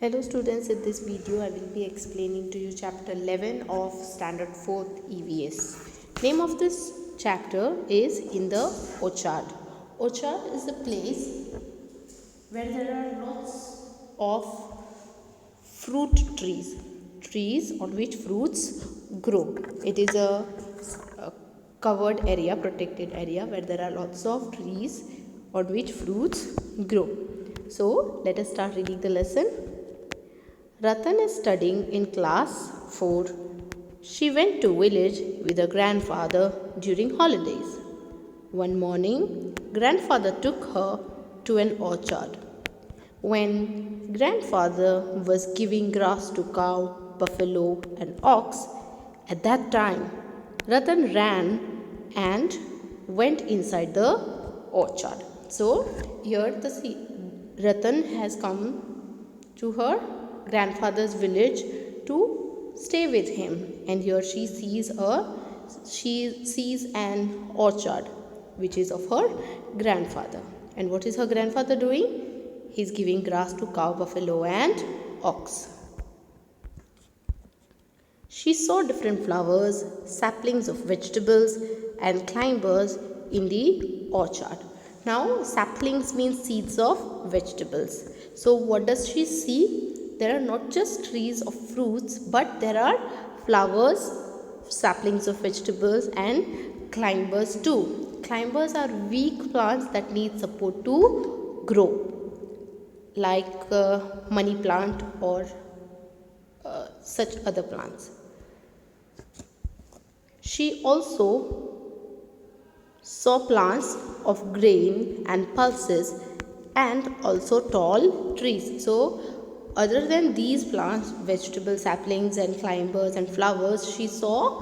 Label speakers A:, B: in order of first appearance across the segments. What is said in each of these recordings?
A: Hello students, in this video I will be explaining to you chapter 11 of standard 4th EVS. Name of this chapter is In the Orchard. Orchard is a place where there are lots of fruit trees on which fruits grow. It is a covered area, protected area where there are lots of trees on which fruits grow. So let us start reading the lesson. Ratan is studying in class 4. She went to village with her grandfather during holidays. One morning, grandfather took her to an orchard. When grandfather was giving grass to cow, buffalo and ox, at that time, Ratan ran and went inside the orchard. So, here Ratan has come to her grandfather's village to stay with him, and here she sees an orchard which is of her grandfather. And what is her grandfather doing? He's giving grass to cow, buffalo and ox. She saw different flowers, saplings of vegetables and climbers in the orchard. Now saplings means seeds of vegetables. So what does she see? There are not just trees of fruits, but there are flowers, saplings of vegetables and climbers too. Climbers are weak plants that need support to grow, like money plant or such other plants. She also saw plants of grain and pulses and also tall trees. So other than these plants, vegetable saplings and climbers and flowers, she saw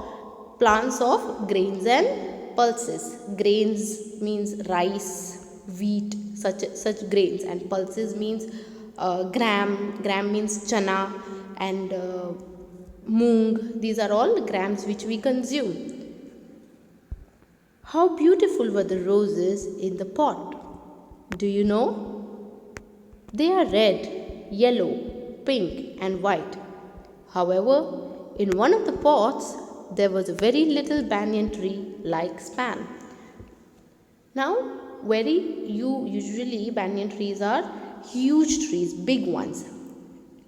A: plants of grains and pulses. Grains means rice, wheat, such grains, and pulses means gram means chana and moong. These are all grams which we consume. How beautiful were the roses in the pot. Do you know? They are red, yellow, pink and white. However, in one of the pots, there was a very little banyan tree like span. Now, usually banyan trees are huge trees, big ones.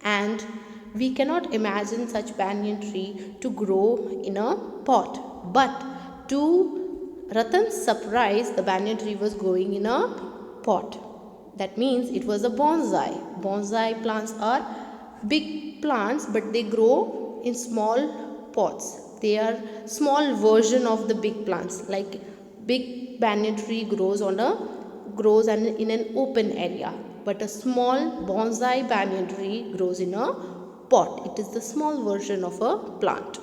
A: And we cannot imagine such banyan tree to grow in a pot. But to Ratan's surprise, the banyan tree was growing in a pot. That means it was a bonsai. Bonsai plants are big plants, but they grow in small pots. They are small version of the big plants. Like big banyan tree grows in an open area, but a small bonsai banyan tree grows in a pot. It is the small version of a plant.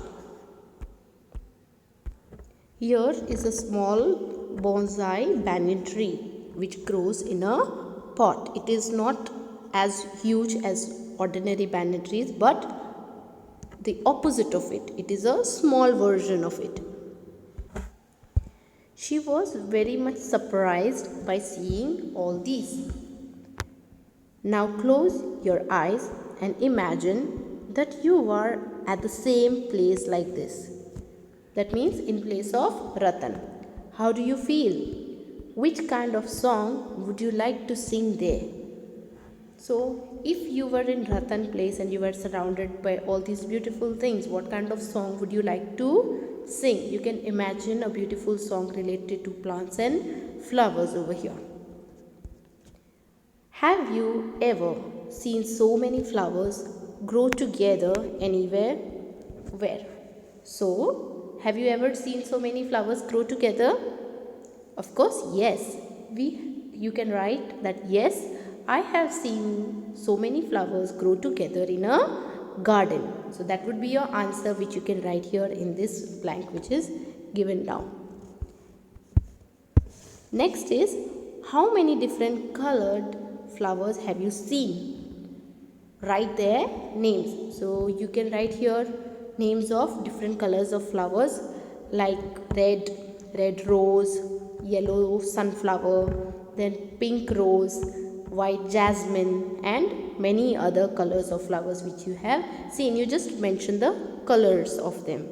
A: Here is a small bonsai banyan tree which grows in a pot. It is not as huge as ordinary banyan trees, but the opposite of it. It is a small version of it. She was very much surprised by seeing all these. Now close your eyes and imagine that you are at the same place like this. That means in place of Ratan. How do you feel? Which kind of song would you like to sing there? So, if you were in Ratan place and you were surrounded by all these beautiful things, what kind of song would you like to sing? You can imagine a beautiful song related to plants and flowers over here. Have you ever seen so many flowers grow together anywhere? Where? So, have you ever seen so many flowers grow together? Of course, yes. You can write that yes, I have seen so many flowers grow together in a garden. So that would be your answer, which you can write here in this blank which is given down. Next is, how many different colored flowers have you seen? Write their names. So you can write here names of different colors of flowers like red rose, yellow sunflower, then pink rose, white jasmine, and many other colors of flowers which you have seen. You just mention the colors of them.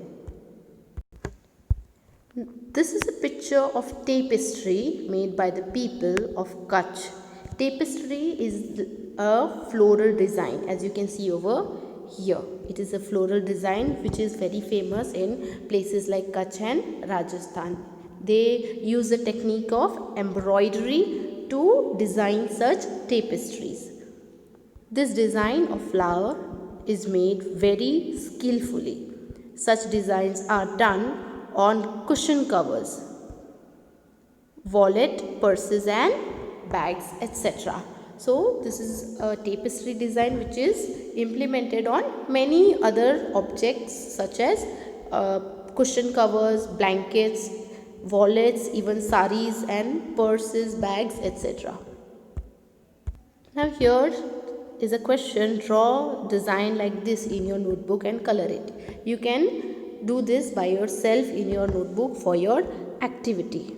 A: This is a picture of tapestry made by the people of Kutch. Tapestry is a floral design, as you can see over here. It is a floral design which is very famous in places like Kutch and Rajasthan. They use the technique of embroidery to design such tapestries. This design of flower is made very skillfully. Such designs are done on cushion covers, wallet, purses and bags, etc. So this is a tapestry design which is implemented on many other objects such as cushion covers, blankets, wallets, even saris and purses, bags, etc. Now here is a question: draw design like this in your notebook and color it. You can do this by yourself in your notebook for your activity.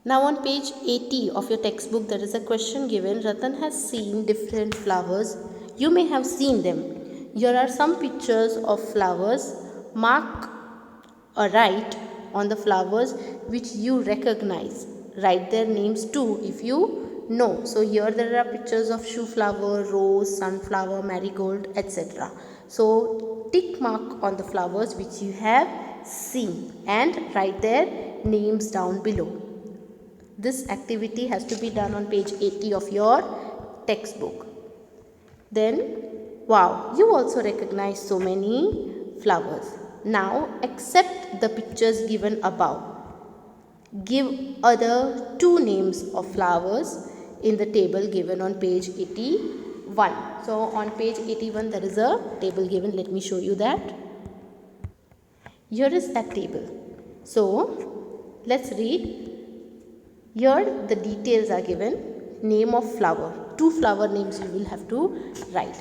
A: Now on page 80 of your textbook there is a question given. Ratan has seen different flowers. You may have seen them. Here are some pictures of flowers. Mark or write on the flowers which you recognize. Write their names too if you know. So here there are pictures of shoe flower, rose, sunflower, marigold, etc. So tick mark on the flowers which you have seen and write their names down below. This activity has to be done on page 80 of your textbook. Then, wow, you also recognize so many flowers. Now accept the pictures given above. Give other two names of flowers in the table given on page 81. So on page 81 there is a table given. Let me show you that. Here is that table. So let's read. Here the details are given. Name of flower. Two flower names you will have to write.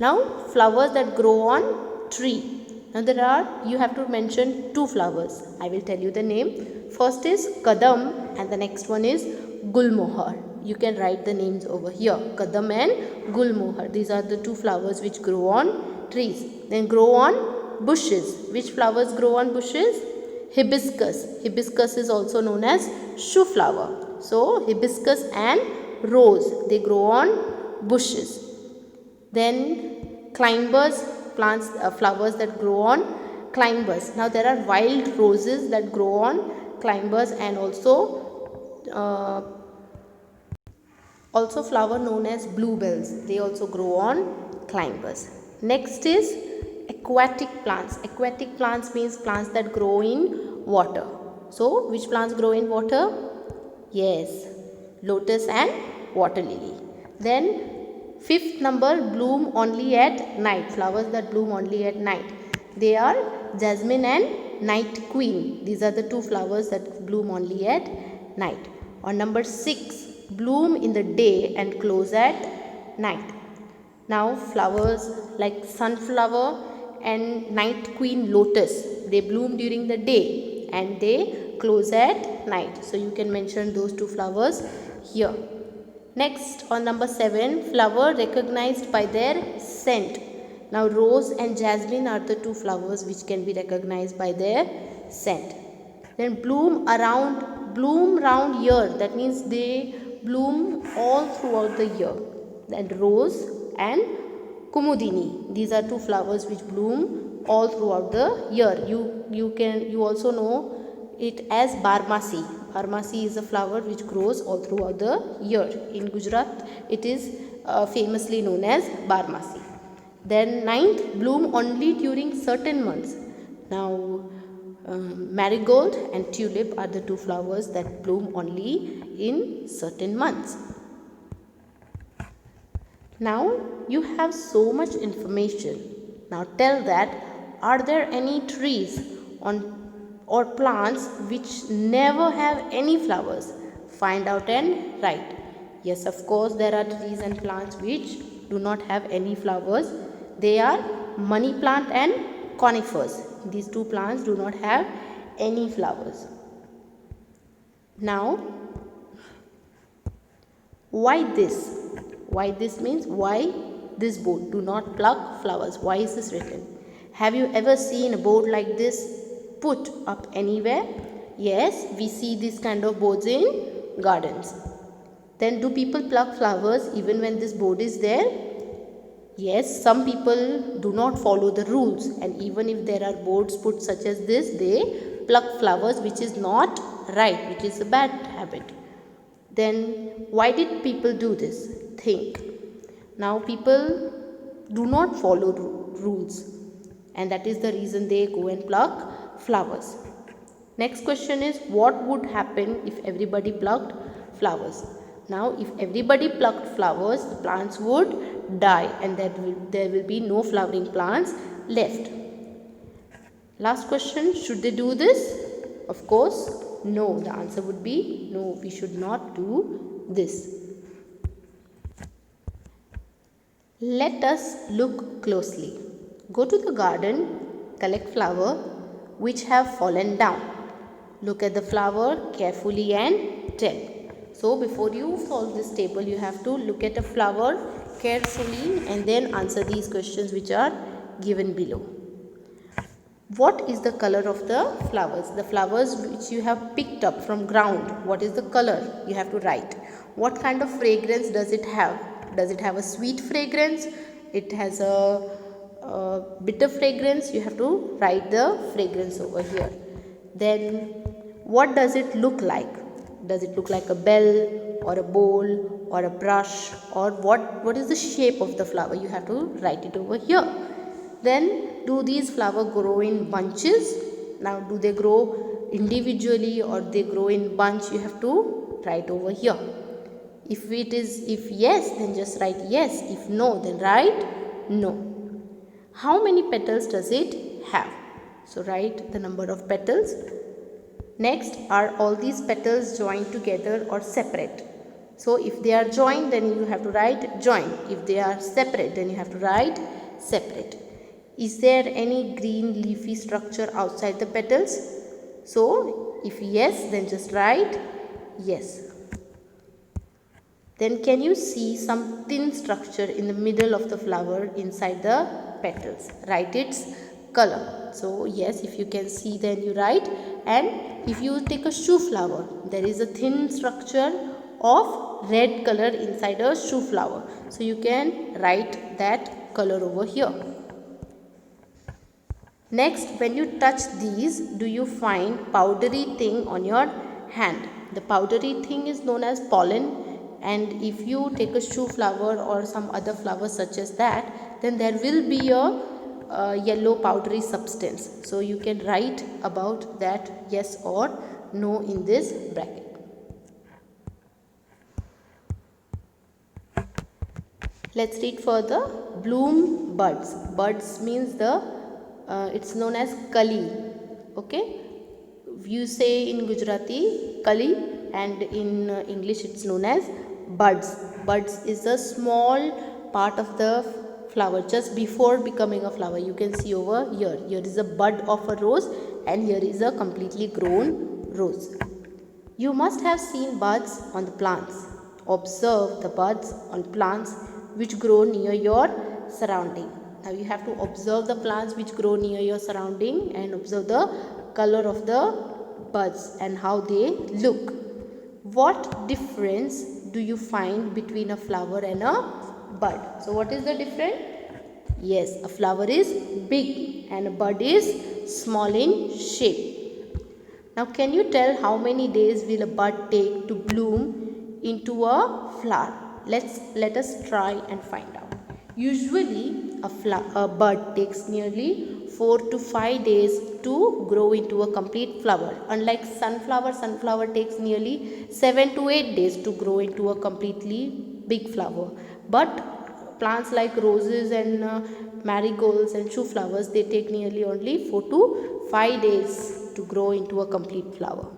A: Now flowers that grow on tree. Now you have to mention two flowers. I will tell you the name. First is Kadam and the next one is Gulmohar. You can write the names over here. Kadam and Gulmohar. These are the two flowers which grow on trees. Then grow on bushes. Which flowers grow on bushes? Hibiscus. Hibiscus is also known as shoe flower. So hibiscus and rose, they grow on bushes. Then climbers, plants, flowers that grow on climbers. Now there are wild roses that grow on climbers and also flower known as bluebells. They also grow on climbers. Next is aquatic plants. Aquatic plants means plants that grow in water. So which plants grow in water? Yes, lotus and water lily. Then fifth number, bloom only at night. Flowers that bloom only at night. They are jasmine and night queen. These are the two flowers that bloom only at night. On number 6, bloom in the day and close at night. Now flowers like sunflower and night queen lotus, they bloom during the day and they close at night. So you can mention those two flowers here. Next, on number 7, flower recognized by their scent. Now rose and jasmine are the two flowers which can be recognized by their scent. Then bloom round year, that means they bloom all throughout the year. Then rose and kumudini, these are two flowers which bloom all throughout the year. You also know it as barmasi. Barmasi is a flower which grows all throughout the year. In Gujarat it is famously known as barmasi. Then 9th, bloom only during certain months. Now marigold and tulip are the two flowers that bloom only in certain months. Now you have so much information. Now tell that, are there any trees or plants which never have any flowers? Find out and write. Yes, of course there are trees and plants which do not have any flowers. They are money plant and conifers. These two plants do not have any flowers. Now Why this? Why this means why this board, do not pluck flowers. Why is this written? Have you ever seen a board like this put up anywhere? Yes, we see this kind of boards in gardens. Then do people pluck flowers even when this board is there? Yes, some people do not follow the rules, and even if there are boards put such as this, they pluck flowers, which is not right, which is a bad habit. Then why did people do this? Think. Now people do not follow rules, and that is the reason they go and pluck flowers. Next question is, what would happen if everybody plucked flowers? Now if everybody plucked flowers, the plants would die, and there will be no flowering plants left. Last question, should they do this? Of course no. The answer would be no, we should not do this. Let us look closely. Go to the garden, collect flower which have fallen down. Look at the flower carefully and tell. So before you solve this table, you have to look at a flower carefully and then answer these questions which are given below. What is the color of the flowers? The flowers which you have picked up from ground, what is the color? You have to write. What kind of fragrance does it have? Does it have a sweet fragrance? It has a bitter fragrance. You have to write the fragrance over here. Then what does it look like? Does it look like a bell or a bowl or a brush, or what is the shape of the flower? You have to write it over here. Then do these flowers grow in bunches? Now do they grow individually or they grow in bunch? You have to write over here. If yes, then just write yes. If no, then write no. How many petals does it have? So write the number of petals. Next, are all these petals joined together or separate? So if they are joined, then you have to write joined. If they are separate, then you have to write separate. Is there any green leafy structure outside the petals? So if yes, then just write yes. Then can you see some thin structure in the middle of the flower inside the petals? Write its color. So yes, if you can see, then you write. And if you take a shoe flower, there is a thin structure of red color inside a shoe flower. So you can write that color over here. Next, when you touch these, do you find powdery thing on your hand? The powdery thing is known as pollen. And if you take a shoe flower or some other flower such as that, then there will be a yellow powdery substance. So you can write about that yes or no in this bracket. Let's read further. Bloom buds. Buds means it's known as kali. Okay. You say in Gujarati kali, and in English it's known as buds. Buds is a small part of the flower just before becoming a flower. You can see over here. Here is a bud of a rose, and here is a completely grown rose. You must have seen buds on the plants. Observe the buds on plants which grow near your surrounding. Now you have to observe the plants which grow near your surrounding and observe the color of the buds and how they look. What difference do you find between a flower and a bud? So what is the difference? Yes, a flower is big and a bud is small in shape. Now can you tell how many days will a bud take to bloom into a flower? Let us try and find out. Usually a bud takes nearly 4 to 5 days to grow into a complete flower. Unlike sunflower takes nearly 7 to 8 days to grow into a completely big flower. But plants like roses and marigolds and shoe flowers, they take nearly only 4 to 5 days to grow into a complete flower.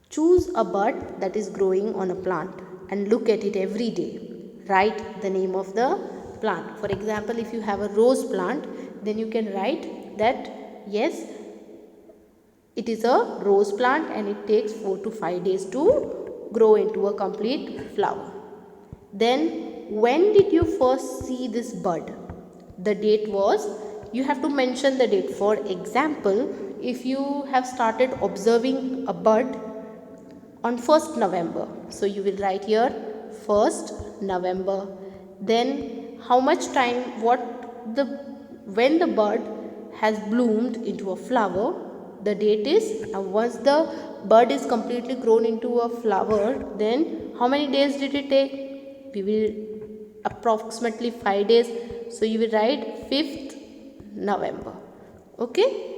A: Choose a bud that is growing on a plant and look at it every day. Write the name of the plant. For example, if you have a rose plant, then you can write that yes, it is a rose plant and it takes 4 to 5 days to grow into a complete flower. Then when did you first see this bud? The date was, you have to mention the date. For example, if you have started observing a bud on 1st November, so you will write here 1st November. Then how much time, when the bud has bloomed into a flower, the date is, and once the bud is completely grown into a flower, then how many days did it take? We will approximately 5 days, so you will write 5th November. Okay.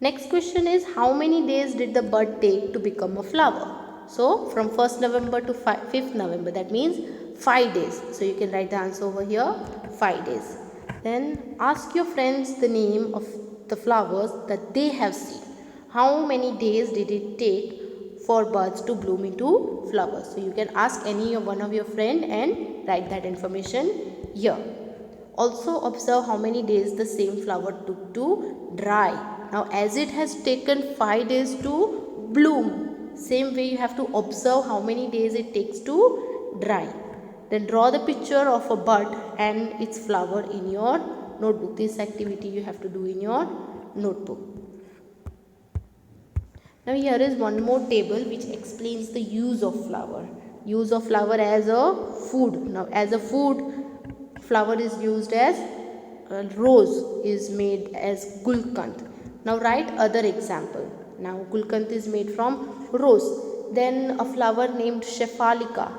A: Next question is, how many days did the bud take to become a flower? So from 1st November to 5th November, that means 5 days. So you can write the answer over here, 5 days. Then ask your friends the name of the flowers that they have seen. How many days did it take for buds to bloom into flowers? So you can ask any one of your friend and write that information here. Also observe how many days the same flower took to dry. Now as it has taken 5 days to bloom, same way you have to observe how many days it takes to dry. Then draw the picture of a bud and its flower in your notebook. This activity you have to do in your notebook. Now here is one more table which explains the use of flower. Use of flower as a food. Now as a food, flower is used as rose is made as gulkand. Now write other example. Now gulkand is made from rose. Then a flower named shefalika.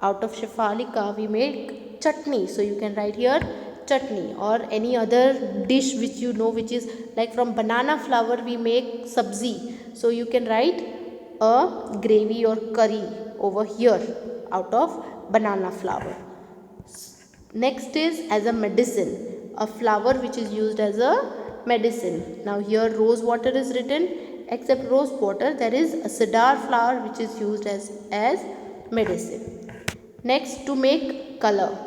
A: Out of shefalika we make chutney. So you can write here chutney, or any other dish which you know, which is like from banana flower we make sabzi. So you can write a gravy or curry over here out of banana flower. Next is as a medicine, a flower which is used as a medicine. Now here rose water is written, except rose water there is a cedar flower which is used as medicine. Next, to make color.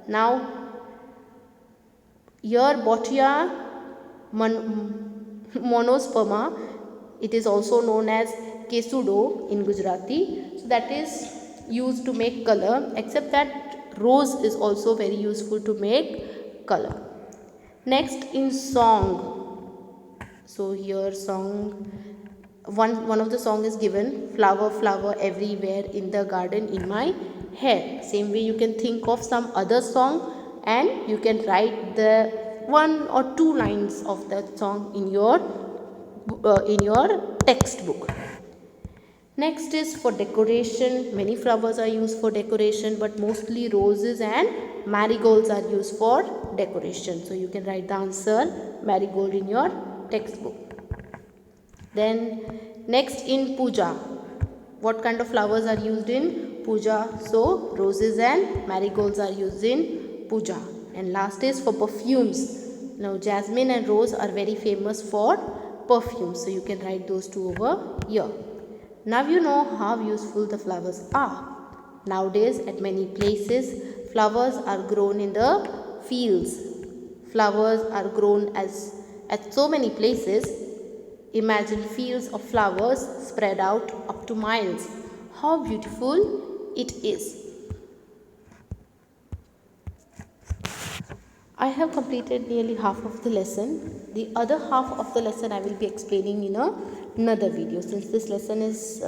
A: Now here Bottia monosperma, it is also known as kesudo in Gujarati. So that is used to make color, except that rose is also very useful to make color. Next in song. So here song, one of the song is given, flower flower everywhere in the garden in my hair. Same way you can think of some other song and you can write the 1 or 2 lines of that song in your textbook. Next is for decoration. Many flowers are used for decoration, but mostly roses and marigolds are used for decoration. So you can write the answer marigold in your textbook. Then next in puja. What kind of flowers are used in puja? So roses and marigolds are used in puja. And last is for perfumes. Now jasmine and rose are very famous for perfumes. So you can write those two over here. Now you know how useful the flowers are. Nowadays at many places flowers are grown in the fields. Flowers are grown at so many places. Imagine fields of flowers spread out up to miles. How beautiful it is. I have completed nearly half of the lesson. The other half of the lesson I will be explaining in another video. Since this lesson is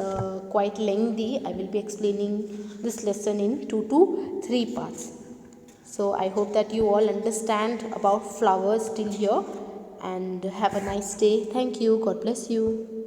A: quite lengthy, I will be explaining this lesson in 2 to 3 parts. So I hope that you all understand about flowers till here, and have a nice day. Thank you. God bless you.